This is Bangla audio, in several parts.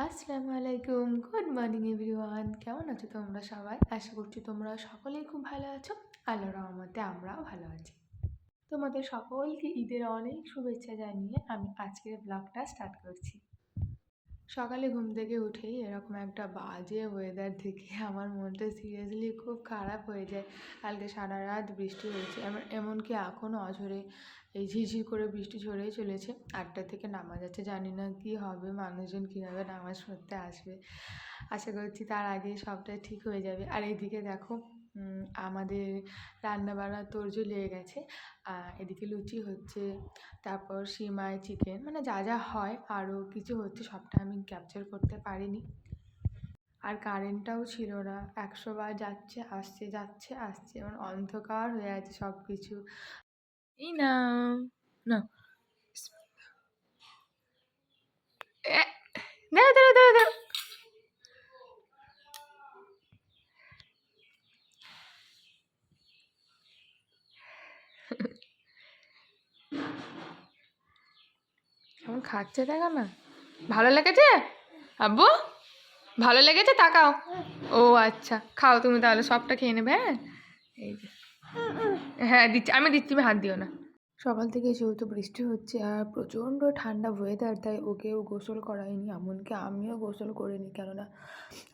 আসসালামু আলাইকুম, গুড মর্নিং এভরিওয়ান। কেমন আছো তোমরা সবাই? আশা করছি তোমরা সকলেই খুব ভালো আছো। আল্লাহর রহমতে আমরাও ভালো আছি। তোমাদের সকলকে ঈদের অনেক শুভেচ্ছা জানিয়ে আমি আজকের ব্লগটা স্টার্ট করছি। সকালে ঘুম থেকে উঠেই এরকম একটা বাজে ওয়েদার দেখে আমার মনটা সিরিয়াসলি খুব খারাপ হয়ে যায়। কালকে সারা রাত বৃষ্টি হয়েছে, এমনকি এখনও অঝরে এই ঝিরঝির করে বৃষ্টি ঝরেই চলেছে। 8টা থেকে নামাজ আছে, জানি না কি হবে, মানুষজন কীভাবে নামাজ পড়তে আসবে। আশা করছি তার আগে সবটা ঠিক হয়ে যাবে। আর এইদিকে দেখো আমাদের রান্নাবান্না তোড়জোড় লেগে গেছে। এদিকে লুচি হচ্ছে, তারপর সিমাই, চিকেন, মানে যা যা হয় আরও কিছু হচ্ছে, সবটা আমি ক্যাপচার করতে পারিনি। আর কারেন্টটাও ছিল না, 100 বার যাচ্ছে আসছে যাচ্ছে আসছে, মানে অন্ধকার হয়ে আছে সব কিছু। এই না না দাঁড়া দাঁড়া দাঁড়া দাঁড়া। কেমন খাচ্ছে দেখা না, ভালো লেগেছে আব্বু? ভালো লেগেছে, তাকাও। ও আচ্ছা, খাও তুমি তাহলে, সবটা খেয়ে নেবে। হ্যাঁ এই যে, হ্যাঁ দিচ্ছি, আমি দিচ্ছি, তুমি হাত দিও না। সকাল থেকে যেহেতু বৃষ্টি হচ্ছে আর প্রচণ্ড ঠান্ডা ওয়েদার, তাই ওকেও গোসল করাইনি, এমনকি আমিও গোসল করিনি, কেননা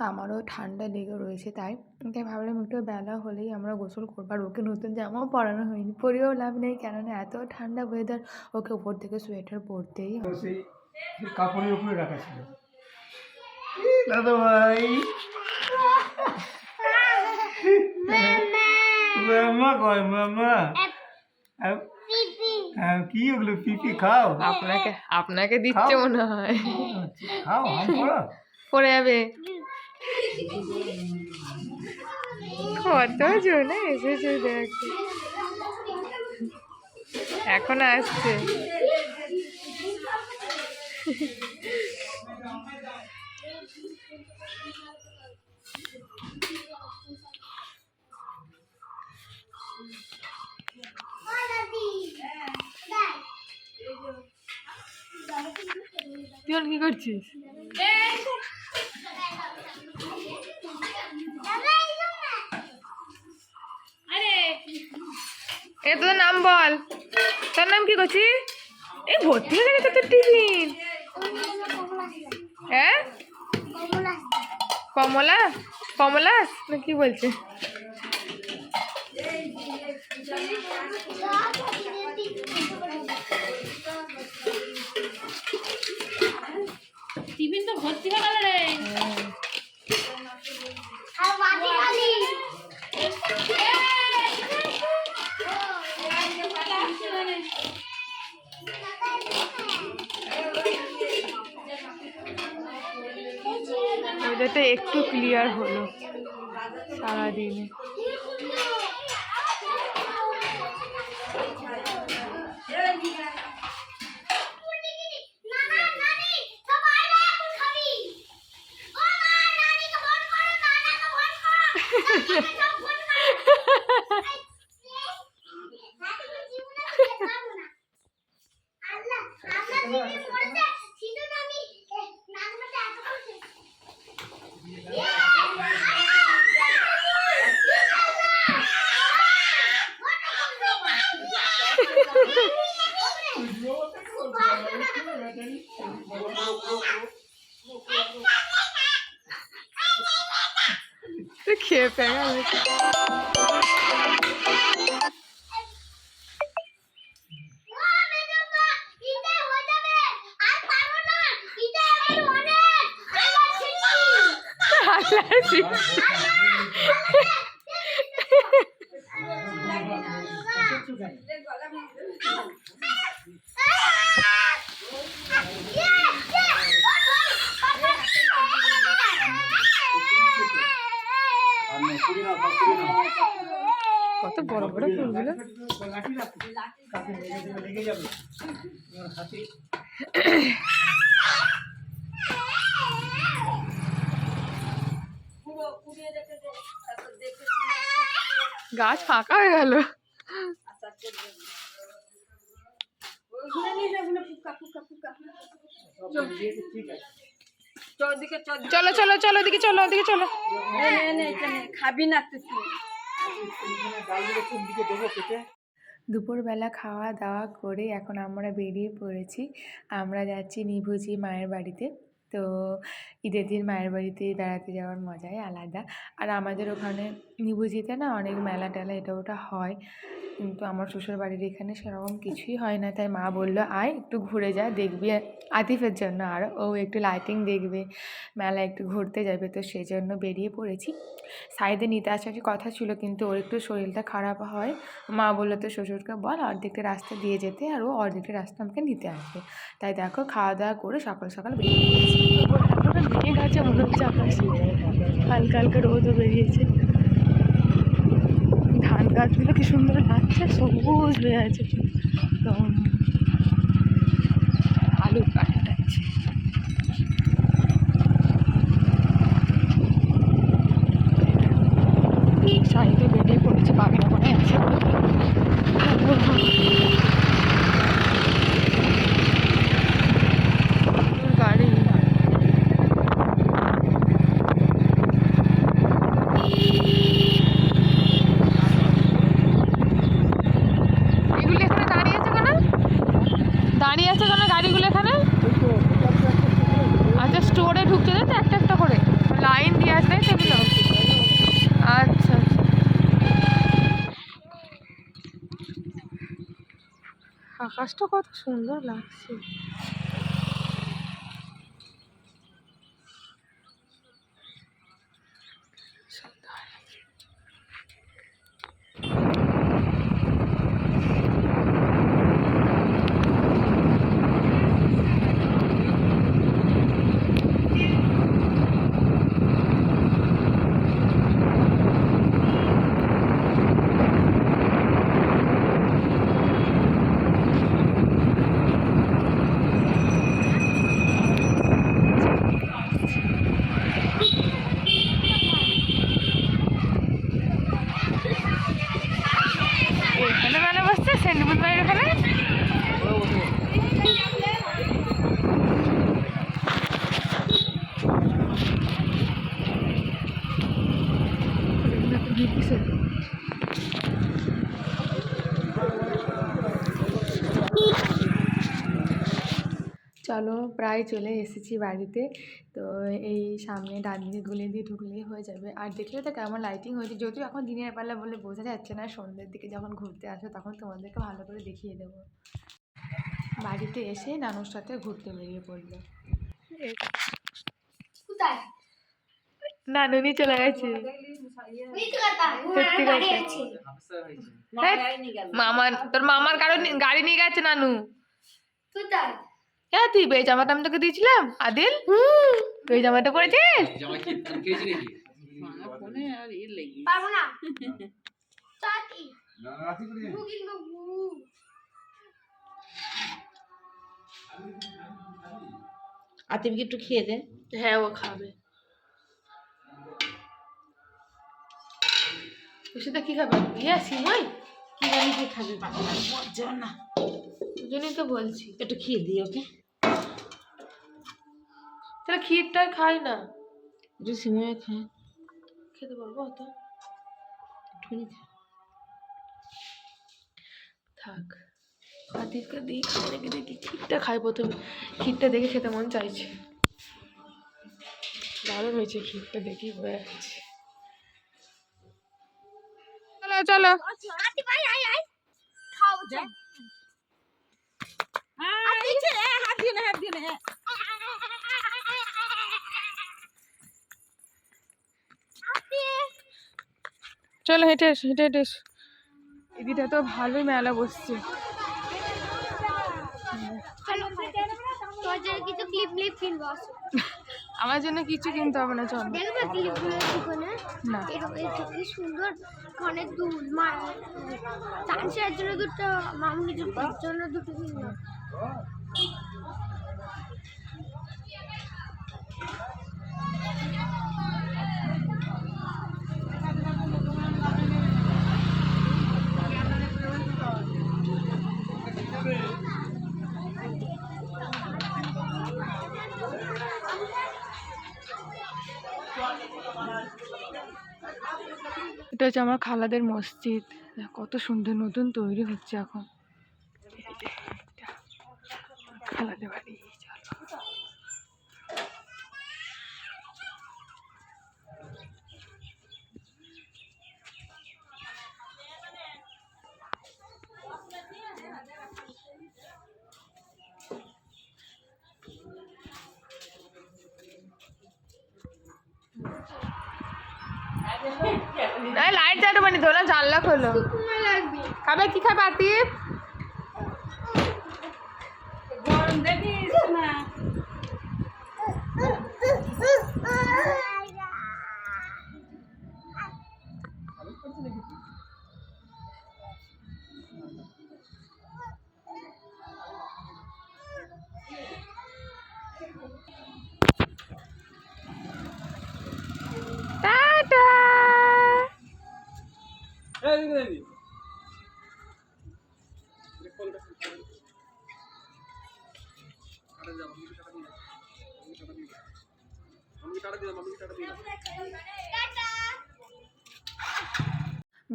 আমারও ঠান্ডা লেগে রয়েছে। তাই তাই ভাবলাম একটু বেলা হলেই আমরা গোসল করবো। আর ওকে নতুন জামাও পরানো হয়নি, পরেও লাভ নেই, কেননা এত ঠান্ডা ওয়েদার, ওকে উপর থেকে সোয়েটার পরতেই হবে। সেই কাপড়ের উপরে রাখা ছিল। দাদা ভাই মামা কয় মামা, কি ওগুলো পিপি খাও? আপনাকে দিচ্ছে মনে হয়, খাও হাম করো, পড়ে যাবে। কতজন এসেছে দেখ, এখন আসছে। তুই কি করছিস? এ তোর নাম বল, তোর নাম কি করছিস? এই ভর্তি হয়ে গেছে তোর টিফিন। হ্যাঁ কমলা, কমলা না কি বলছে? টিফিন তো ভর্তি হয়ে গেল রে। ওইটাতে একটু ক্লিয়ার হলো সারাদিনে। খেয়ে ফেলা হয়েছে। কত বড় বড় ফুলগুলো। গাছ ফাঁকা হয়ে গেল। চলো চলো চলো ওদিকে চলো ওদিকে চলো। খাবি না তুই? দুপুরবেলা খাওয়া দাওয়া করে এখন আমরা বেরিয়ে পড়েছি। আমরা যাচ্ছি নিভুজি মায়ের বাড়িতে। তো ঈদের দিন মায়ের বাড়িতে বেড়াতে যাওয়ার মজাই আলাদা। আর আমাদের ওখানে নিভুজিতে না অনেক মেলা টেলা এটা ওটা হয়, কিন্তু আমার শ্বশুর বাড়ির এখানে সেরকম কিছুই হয় না। তাই মা বললো আয় একটু ঘুরে যা, দেখবি আতিফের জন্য, আর ও একটু লাইটিং দেখবে, মেলা একটু ঘুরতে যাবে। তো সেই জন্য বেরিয়ে পড়েছি। সাইডে নিতে আসার কথা ছিল, কিন্তু ওর একটু শরীরটা খারাপ হয়। মা বললো তো শ্বশুরকে বল অর্ধেকটা রাস্তা দিয়ে যেতে, আর ও অর্ধেকটা রাস্তা আমাকে নিতে আসবে। তাই দেখো খাওয়া দাওয়া করে সকাল সকাল বেরিয়ে পড়েছি। মেঘ আছে মনে হচ্ছে আকাশে, হালকা হালকা রোদও বেরিয়েছে। ধান গাছগুলো কি সুন্দর লাগছে, সবুজ হয়ে আছে। তো আলু কাটাচ্ছে। সাইডে বেরিয়ে পড়েছে, বাগনা মনে আছে গাড়ি। এগুলো এখানে দাঁড়িয়ে আছে কেন? দাঁড়িয়ে আছে কেন গাড়িগুলো এখানে? আচ্ছা স্টোরে ঢুকছে তো একটা একটা করে লাইন দিয়ে আছে তাই সেগুলো। আচ্ছা আচ্ছা। আকাশটা কত সুন্দর লাগছে। এখানে মেলা বসছে সেন্টুপুর বাড়ির ওখানে। চলো প্রায় চলে এসেছি বাড়িতে। তো এই সামনে ডান দিকে গলি দিয়ে ঢুকলেই হয়ে যাবে। আর দেখলে তো কেমন লাইটিং হয়েছে, যদিও এখন দিনের বেলা বলে বোঝা যাচ্ছে না, সন্ধ্যের দিকে যখন ঘুরতে আসো তখন তোমাদেরকে ভালো করে দেখিয়ে দেবো। বাড়িতে এসে নানুর সাথে ঘুরতে বেরিয়ে পড়লো। নানু নিয়ে চলে গেছে। সত্যি কথা, মামার তোর মামার গাড়ি নিয়ে গেছে নানু। হ্যাঁ তুই এই জামাটা আমি তোকে দিয়েছিলাম আদিল, তুই এই জামাটা পরেছিস? আতিফকে একটু খেয়ে দে। হ্যাঁ ও খাবে। তুই সেটা কি খাবে? ইয়া সিমাই কি জানি কি খাবে, মজা না, ওই জন্যই তো বলছি একটু খেয়ে দিই ওকে। তাহলে ক্ষীরটা খাই না, একটু সিমুয়ে খায়, খেতে পারবো অত? একটুখানি খা। থাক আতিফকে দিই, খাই নাকি দেখি। ক্ষীরটা খাই প্রথমে, ক্ষীরটা দেখে খেতে মন চাইছে। দারুণ হয়েছে ক্ষীরটা, দেখি হয়ে যাচ্ছে। চলো চলো চলো হেঁটে এসো হেঁটে হেঁটে এসো। এদিকটা তো ভালোই মেলা বসছে। আমার জন্য কিছু কিনতে হবে না, চল। না কি সুন্দর কানের দুল, মা তানসিয়ার জন্য দুটো, মামুনির জন্য দুটো কিনলাম। এটা হচ্ছে আমার খালাদের মসজিদ, কত সুন্দর, নতুন তৈরি হচ্ছে এখন। খালাদের বাড়ি চলো। লাইট জ্বালো মানে ধরো, জানলা খোলো। খাবে কি খাবে আতি? টাটা।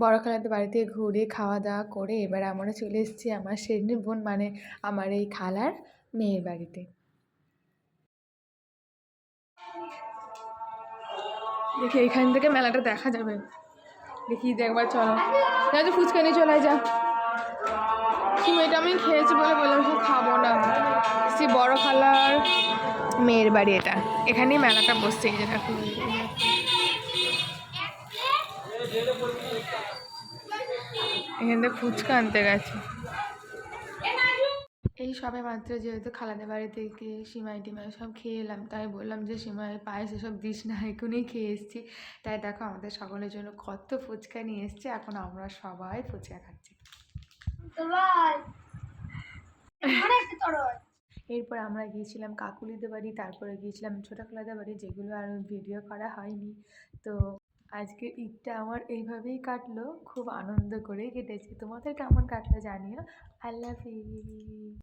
বড় খালাদের বাড়িতে ঘুরে খাওয়া দাওয়া করে এবার আমরা চলে এসেছি আমার শেরনি বোন মানে আমার এই খালার মেয়ের বাড়িতে। দেখি এখান থেকে মেলাটা দেখা যাবে, দেখি দেখবার চলো। যা তো ফুচকা নিয়ে চলে যা। সিমাইটা আমি খেয়েছি বলে বললাম সে খাবো না। সে বড় খালার মেয়ের বাড়ি এটা, এখানেই মেলাটা বসছে। এই যে দেখো, এখান থেকে ফুচকা আনতে গেছে। এই সবে মাত্র যেহেতু খালাদের বাড়ি থেকে সিমাই টিমাই সব খেয়ে এলাম, তাই বললাম যে সিমাই পায়েস এসব দিস না, এখনই খেয়ে এসেছি। তাই দেখো আমাদের সকলের জন্য কত ফুচকা নিয়ে এসছে, এখন আমরা সবাই ফুচকা খাচ্ছি। এরপর আমরা গিয়েছিলাম কাকুলিদের বাড়ি, তারপরে গিয়েছিলাম ছোটো খালাদের বাড়ি, যেগুলো আর ভিডিও করা হয়নি। তো আজকের ঈদটা আমার এইভাবেই কাটলো, খুব আনন্দ করেই কেটেছে। তোমাদের কেমন কাটলো জানিও। I love you.